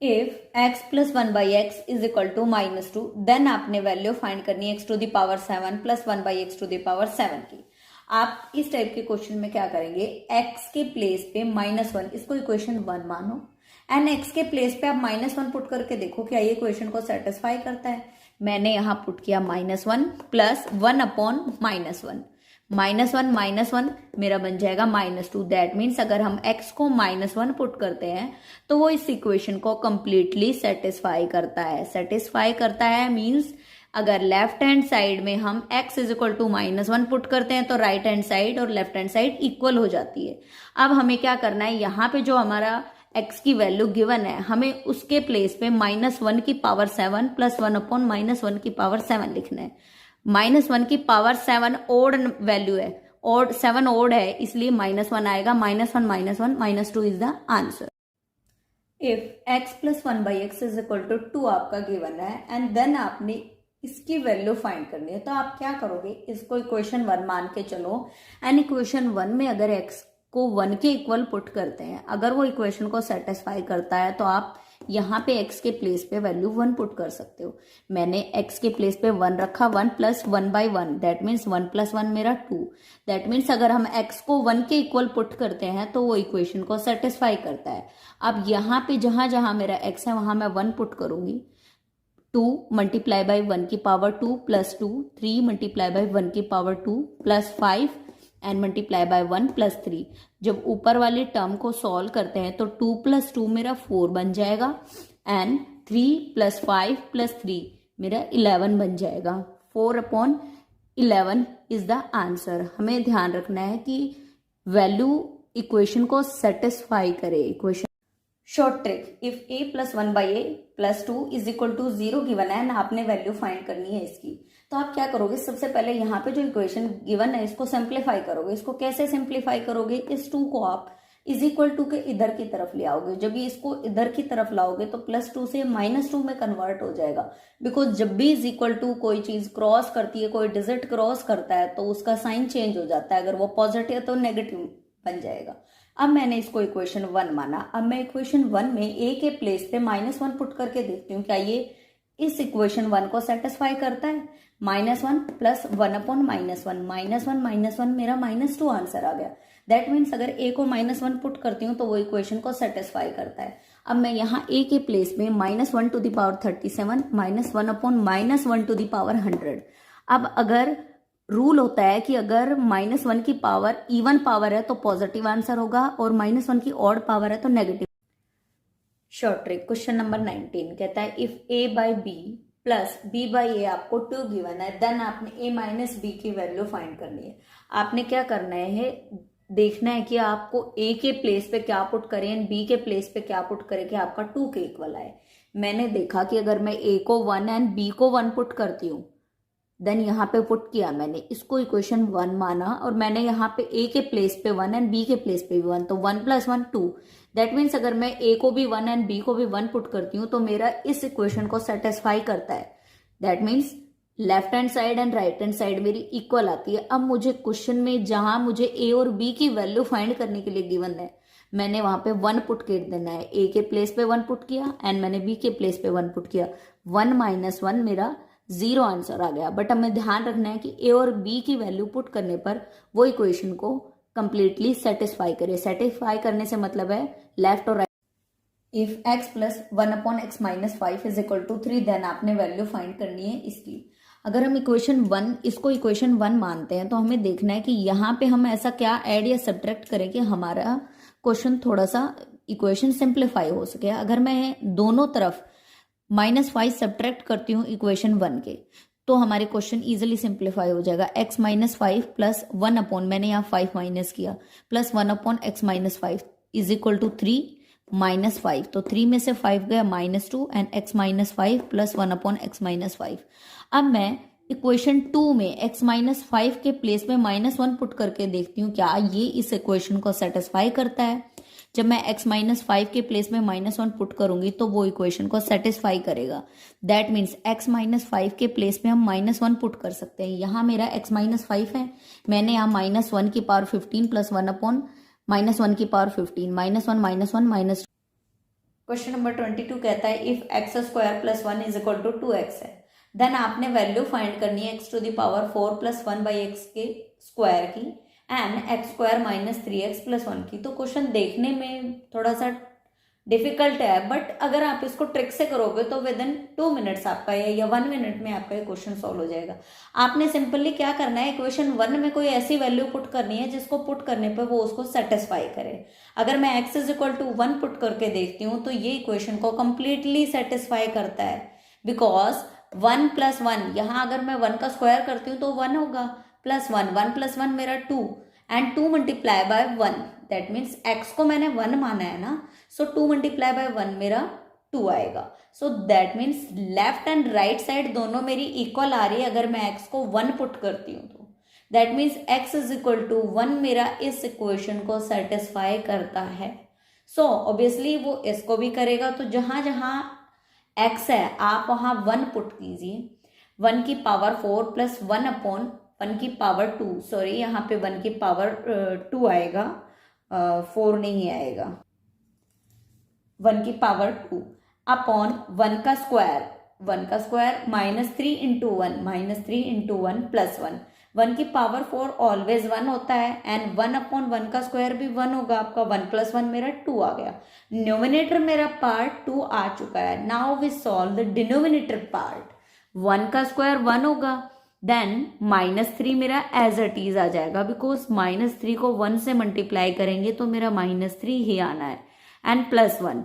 If x plus 1/x is equal to -2, then आपने value find करनी है x to the power 7 plus 1/x to the power 7 की। आप इस type के क्वेश्चन में क्या करेंगे, x के प्लेस पे -1, इसको इक्वेशन 1 मानो, एंड x के प्लेस पे आप -1 पुट करके देखो क्या ये इक्वेशन को सेटिस्फाई करता है। मैंने यहां पुट किया -1 प्लस 1 अपॉन -1, -1 मेरा बन जाएगा -2। दैट मीन्स अगर हम x को -1 पुट करते हैं तो वो इस इक्वेशन को कंप्लीटली सेटिस्फाई करता है। सेटिस्फाई करता है मीन्स अगर लेफ्ट हैंड साइड में हम x is equal to -1 put करते हैं तो राइट हैंड साइड और लेफ्ट हैंड साइड इक्वल हो जाती है। अब हमें क्या करना है, यहाँ पे जो हमारा x की वैल्यू गिवन है हमें उसके प्लेस पे -1 की पावर 7 प्लस 1 अपॉन -1 की पावर 7 लिखना है। -1 की पावर 7 ओड वैल्यू है, ओड 7 ओड है, इसलिए -1 आएगा। -1 -2 is the answer. If x plus 1/x is equal to 2 आपका गिवन है एंड देन आपने इसकी वैल्यू फाइंड करनी है, तो आप क्या करोगे, इसको इक्वेशन 1 मान के चलो एंड इक्वेशन 1 में अगर x को 1 के इक्वल पुट करते हैं, अगर वो इक्वेशन को सेटिस्फाई करता है तो आप यहाँ पे x के प्लेस पे वैल्यू 1 पुट कर सकते हो। मैंने x के प्लेस पे 1 रखा, 1 प्लस 1/1, दैट मीन्स 1 प्लस 1 मेरा 2। दैट मीन्स अगर हम x को 1 के इक्वल पुट करते हैं तो वो इक्वेशन को सेटिस्फाई करता है। अब यहाँ पे जहां जहां मेरा x है वहां मैं 1 पुट करूंगी। 2 मल्टीप्लाई बाई 1 की पावर 2 प्लस 2, 3 मल्टीप्लाई बाई 1 की power 2 plus 5 and multiply by 1 plus 3। जब ऊपर वाले टर्म को सॉल्व करते हैं तो 2 प्लस 2 मेरा 4 बन जाएगा एंड 3 प्लस 5 प्लस 3 मेरा 11 बन जाएगा। 4 अपॉन 11 इज द आंसर। हमें ध्यान रखना है कि वैल्यू इक्वेशन को सेटिस्फाई करे। Equation short trick, if a plus 1/a plus 2 is equal to 0 given है, आपने वैल्यू फाइंड करनी है इसकी, तो आप क्या करोगे, सबसे पहले यहाँ पे जो इक्वेशन गिवन है इसको सिंप्लीफाई करोगे। इसको कैसे सिंप्लीफाई करोगे, इस 2 को आप इज इक्वल टू के इधर की तरफ ले आओगे। जब भी इसको इधर की तरफ लाओगे तो +2 से -2 में कन्वर्ट हो जाएगा, बिकॉज जब भी इज इक्वल टू कोई चीज क्रॉस करती है, कोई डिजिट क्रॉस करता है तो उसका साइन चेंज हो जाता है। अगर वो पॉजिटिव तो नेगेटिव बन जाएगा। अब मैंने इसको इक्वेशन 1 माना। अब मैं इक्वेशन 1 में a के प्लेस पे -1 पुट करके देखती हूँ क्या ये इस इक्वेशन 1 को सेटिस्फाई करता है। -1 प्लस 1 अपॉन -1 मेरा -2 आंसर आ गया। दैट मीन्स अगर a को -1 पुट करती हूँ तो वो इक्वेशन को सेटिस्फाई करता है। अब मैं यहाँ a के प्लेस में -1 to the power 37 -1 upon -1 to the power 100। अब अगर रूल होता है कि अगर -1 की पावर इवन पावर है तो पॉजिटिव आंसर होगा और -1 की ऑड पावर है तो negative. Short trick, question number 19 कहता है if a by B plus b by A आपको 2 गिवन है, देन आपने a माइनस बी की वैल्यू फाइंड करनी है। आपने क्या करना है, देखना है कि आपको a के प्लेस पे क्या पुट करें एंड b के प्लेस पे क्या पुट करें कि आपका 2 के इक्वल आए। मैंने देखा कि अगर मैं a को 1 एंड b को 1 पुट करती हूँ, देन यहाँ पे पुट किया मैंने, इसको इक्वेशन 1 माना और मैंने यहाँ पे a के प्लेस पे 1 एंड b के प्लेस पे भी 1, तो 1 प्लस 1 2। दैट मीन्स अगर मैं a को भी 1 एंड b को भी 1 पुट करती हूँ तो मेरा इस इक्वेशन को सेटिस्फाई करता है। That means left hand side and right hand side मेरी इक्वल आती है। अब मुझे क्वेश्चन में जहां मुझे a और b की वैल्यू फाइंड करने के लिए गिवन है, मैंने वहां पे 1 पुट कर देना है। a के प्लेस पे 1 पुट किया एंड मैंने b के प्लेस पे 1 पुट किया। 1 माइनस 1 मेरा 0 आंसर आ गया। बट हमें ध्यान रखना है कि a और b की वैल्यू पुट करने पर वो इक्वेशन को कंप्लीटली सेटिस्फाई करे। सेटिस्फाई करने से मतलब है लेफ्ट और right. If x plus 1 upon x minus 5 is equal to 3, then आपने वैल्यू फाइंड करनी है इसकी। अगर हम इक्वेशन 1 इसको इक्वेशन 1 मानते हैं तो हमें देखना है कि यहाँ पे हम ऐसा क्या ऐड या सब्ट्रैक्ट करें कि हमारा क्वेश्चन थोड़ा सा इक्वेशन सिंप्लीफाई हो सके। अगर मैं दोनों तरफ -5 सब्ट्रैक्ट करती हूँ इक्वेशन 1 के, तो हमारे क्वेश्चन इजीली सिंप्लीफाई हो जाएगा। x माइनस 5 प्लस 1 अपॉन, मैंने यहाँ 5 माइनस किया, plus 1 upon x minus 5 is equal to 3 minus 5। तो 3 में से 5 गया -2 and x minus 5 plus 1 upon x minus 5। अब मैं इक्वेशन 2 में x माइनस 5 के प्लेस में -1 पुट करके देखती हूँ क्या ये इस इक्वेशन को सेटिस्फाई करता है। जब मैं x माइनस 5 के प्लेस में -1 पुट करूंगी तो वो इक्वेशन को सेटिस्फाई करेगा। दैट मीन्स x माइनस 5 के प्लेस में हम -1 पुट कर सकते हैं। यहाँ मेरा x माइनस 5 है, मैंने यहाँ -1 की पावर 15 प्लस 1 अपॉन -1 की पावर 15, -1 -1 -2। क्वेश्चन नंबर 22 कहता है if x square plus 1 is equal to 2x है, देन आपने वैल्यू फाइंड करनी है x to the power 4 plus 1 by x के स्क्वायर की and x square minus 3x plus 1 की। तो क्वेश्चन देखने में थोड़ा सा डिफिकल्ट है, बट अगर आप इसको ट्रिक से करोगे तो विद इन 2 मिनट्स आपका या 1 मिनट में आपका ये क्वेश्चन सॉल्व हो जाएगा। आपने सिंपली क्या करना है, इक्वेशन 1 में कोई ऐसी वैल्यू पुट करनी है जिसको पुट करने पर वो उसको सेटिस्फाई करे। अगर मैं x is equal to 1 put करके देखती हूँ तो ये इक्वेशन को कंप्लीटली सेटिस्फाई करता है, बिकॉज 1 प्लस 1, यहाँ अगर मैं 1 का स्क्वायर करती हूँ तो 1 होगा, प्लस 1, 1 प्लस 1 मेरा 2 and 2 multiply by 1, that means x को मैंने 1 माना है ना, सो 2 मल्टीप्लाई बाय 1 मेरा 2 आएगा। So that means left and right side दोनों मेरी इक्वल आ रही है अगर मैं x को 1 पुट करती हूँ तो। That means x is equal to 1 मेरा इस इक्वेशन को सेटिस्फाई करता है। सो ऑब्वियसली वो इसको भी करेगा, तो जहां जहां x है आप वहां 1 पुट कीजिए। 1 की पावर 4 प्लस 1 अपॉन 1 की पावर 2, सॉरी यहाँ पे 1 की पावर 2 आएगा, 4 नहीं आएगा, 1 की पावर 2 अपॉन 1 का स्क्वायर, 1 का square minus 3 into 1, minus 3 into 1 plus 1, 1 की पावर 4 ऑलवेज 1 होता है एंड 1 अपॉन 1 का स्क्वायर भी 1 होगा आपका, 1 प्लस 1 मेरा 2 आ गया। न्यूमिनेटर मेरा पार्ट 2 आ चुका है। Now we solve the denominator part. 1 का स्क्वायर 1 होगा, देन माइनस 3 मेरा एज इट इज आ जाएगा, बिकॉज माइनस 3 को 1 से मल्टीप्लाई करेंगे तो मेरा माइनस 3 ही आना है, एंड प्लस 1।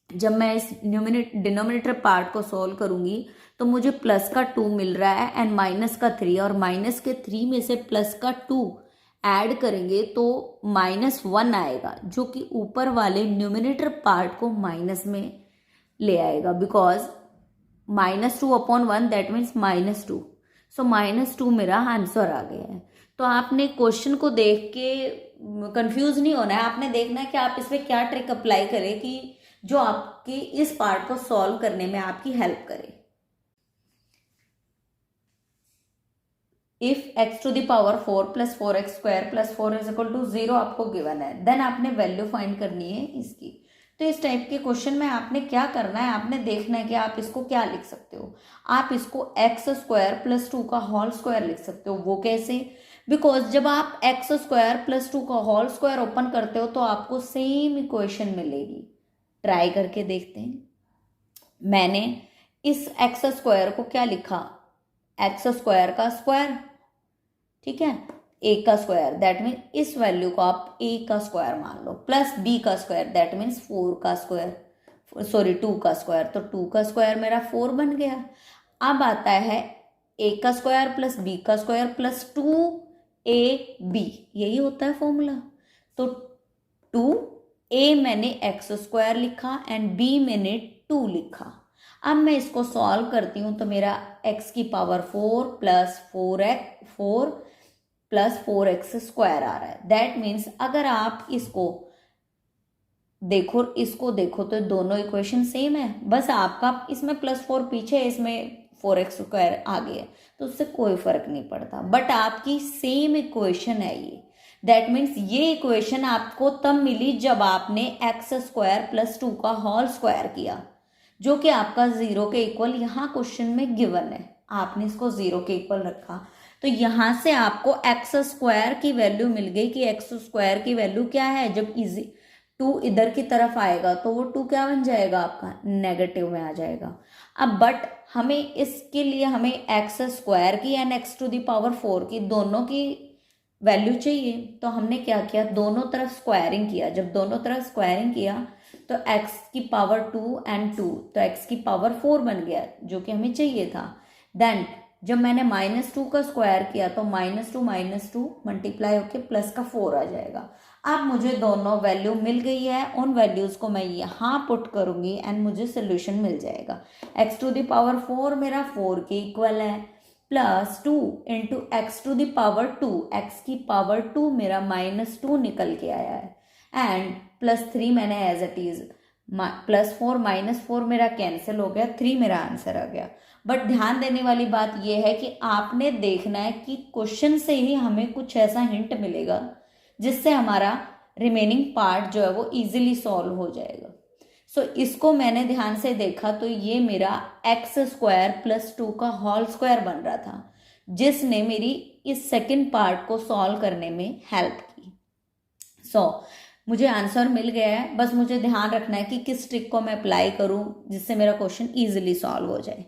जब मैं इस डिनोमिनेटर पार्ट को सॉल्व करूंगी तो मुझे प्लस का 2 मिल रहा है एंड माइनस का 3, और माइनस के 3 में से प्लस का 2 ऐड करेंगे तो माइनस 1 आएगा, जो कि ऊपर वाले न्यूमिनेटर पार्ट को माइनस में ले आएगा, because minus 2 upon 1 that means minus 2। So minus 2 मेरा आंसर आ गया है। तो आपने क्वेश्चन को देख के कंफ्यूज नहीं होना है, आपने देखना है कि आप इसमें क्या ट्रिक अप्लाई करें कि जो आपके इस पार्ट को सॉल्व करने में आपकी हेल्प करे। If x to the power 4 plus 4x square plus 4 is equal to 0 आपको गिवन है, देन आपने वैल्यू फाइंड करनी है इसकी। तो इस टाइप के क्वेश्चन में आपने क्या करना है, आपने देखना है कि आप इसको क्या लिख सकते हो। आप इसको x स्क्वायर प्लस 2 का होल स्क्वायर लिख सकते हो। वो कैसे, बिकॉज जब आप x स्क्वायर प्लस 2 का होल स्क्वायर ओपन करते हो तो आपको सेम इक्वेशन मिलेगी। ट्राई करके देखते हैं। मैंने इस एक्स स्क्वायर को क्या लिखा, एक्स स्क्वायर का स्क्वायर, ठीक है, ए का स्क्वायर, दैट मीन इस वैल्यू को आप ए का स्क्वायर मान लो, प्लस बी का स्क्वायर दैट मीन्स 4 का स्क्वायर, सॉरी 2 का स्क्वायर, तो 2 का स्क्वायर मेरा 4 बन गया। अब आता है ए का स्क्वायर प्लस बी का स्क्वायर प्लस 2ab, यही होता है फॉर्मूला। तो 2a मैंने एक्स स्क्वायर लिखा एंड b मैंने 2 लिखा। अब मैं इसको सॉल्व करती हूँ तो मेरा x की power 4 plus 4 plus 4x square आ रहा है। दैट मीन्स अगर आप इसको देखो तो दोनों इक्वेशन सेम है, बस आपका इसमें प्लस 4 पीछे है, इसमें 4x स्क्वायर आगे है, तो उससे कोई फर्क नहीं पड़ता, बट आपकी सेम इक्वेशन है ये। दैट मीन्स ये इक्वेशन आपको तब मिली जब आपने एक्स स्क्वायर प्लस 2 का होल स्क्वायर किया, जो कि आपका 0 के इक्वल यहाँ क्वेश्चन में गिवन है। आपने इसको 0 के इक्वल रखा तो यहाँ से आपको एक्स स्क्वायर की वैल्यू मिल गई कि एक्स स्क्वायर की वैल्यू क्या है। जब 2 इधर की तरफ आएगा तो वो 2 क्या बन जाएगा आपका, नेगेटिव में आ जाएगा। अब बट हमें इसके लिए हमें एक्स स्क्वायर की and x to the power 4 की दोनों की वैल्यू चाहिए, तो हमने क्या किया, दोनों तरफ स्क्वायरिंग किया। जब दोनों तरफ स्क्वायरिंग किया तो x की पावर 2 एंड 2, तो x की पावर 4 बन गया जो कि हमें चाहिए था। देन जब मैंने -2 का स्क्वायर किया तो -2 मल्टीप्लाई होके प्लस का 4 आ जाएगा। अब मुझे दोनों वैल्यू मिल गई है, उन वैल्यूज को मैं यहाँ पुट करूंगी एंड मुझे सोल्यूशन मिल जाएगा। x टू द पावर 4 मेरा 4 के इक्वल है, plus 2 into x to the power 2, x की पावर 2 मेरा -2 निकल के आया है, एंड प्लस 3 मैंने एज इट इज, +4 -4 मेरा कैंसिल हो गया, 3 मेरा आंसर आ गया। बट ध्यान देने वाली बात यह है कि आपने देखना है कि क्वेश्चन से ही हमें कुछ ऐसा हिंट मिलेगा जिससे हमारा रिमेनिंग पार्ट जो है वो इजीली सॉल्व हो जाएगा। सो इसको मैंने ध्यान से देखा तो ये मेरा एक्स स्क्वायर प्लस 2 का होल स्क्वायर बन रहा था, जिसने मेरी इस सेकंड पार्ट को सॉल्व करने में हेल्प की। सो मुझे आंसर मिल गया है, बस मुझे ध्यान रखना है कि किस ट्रिक को मैं अप्लाई करूं जिससे मेरा क्वेश्चन इजीली सॉल्व हो जाए।